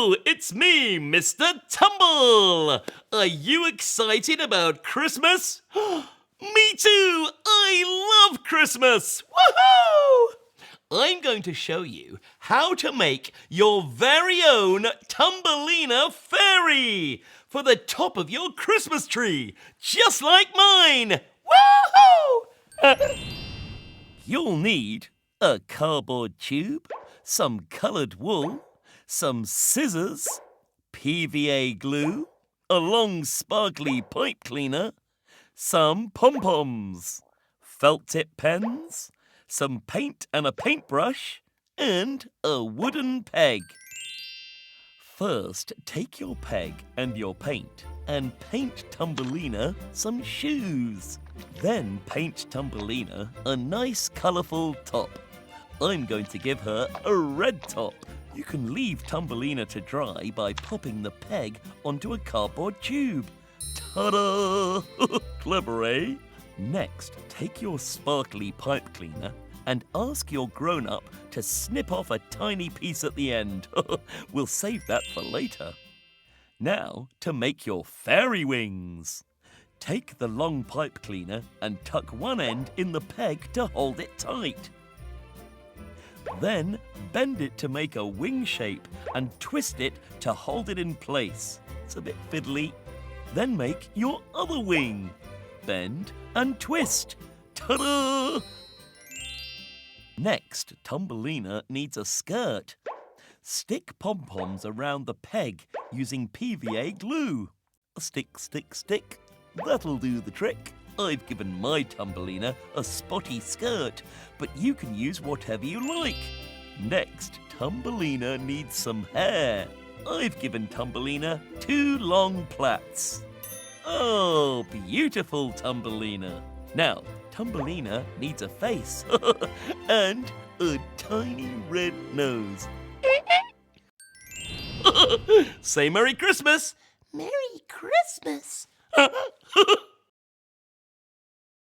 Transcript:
Hello, it's me, Mr Tumble. Are you excited about Christmas? Me too! I love Christmas! Woohoo! I'm going to show you how to make your very own Tumbemlina fairy for the top of your Christmas tree, just like mine! Woohoo! You'll need a cardboard tube, some coloured wool, some scissors, PVA glue, a long sparkly pipe cleaner, some pom-poms, felt tip pens, some paint and a paintbrush, and a wooden peg. First, take your peg and your paint and paint Tumbemlina some shoes. Then paint Tumbemlina a nice colourful top. I'm going to give her a red top. You can leave Tumbemlina to dry by popping the peg onto a cardboard tube. Ta-da! Clever, eh? Next, take your sparkly pipe cleaner and ask your grown-up to snip off a tiny piece at the end. We'll save that for later. Now, to make your fairy wings. Take the long pipe cleaner and tuck one end in the peg to hold it tight. Then, bend it to make a wing shape and twist it to hold it in place. It's a bit fiddly. Then make your other wing. Bend and twist. Ta-da! Next, Tumbemlina needs a skirt. Stick pom-poms around the peg using PVA glue. Stick, stick, stick. That'll do the trick. I've given my Tumbemlina a spotty skirt, but you can use whatever you like. Next, Tumbemlina needs some hair. I've given Tumbemlina 2 long plaits. Oh, beautiful Tumbemlina. Now, Tumbemlina needs a face and a tiny red nose. Say Merry Christmas! Merry Christmas!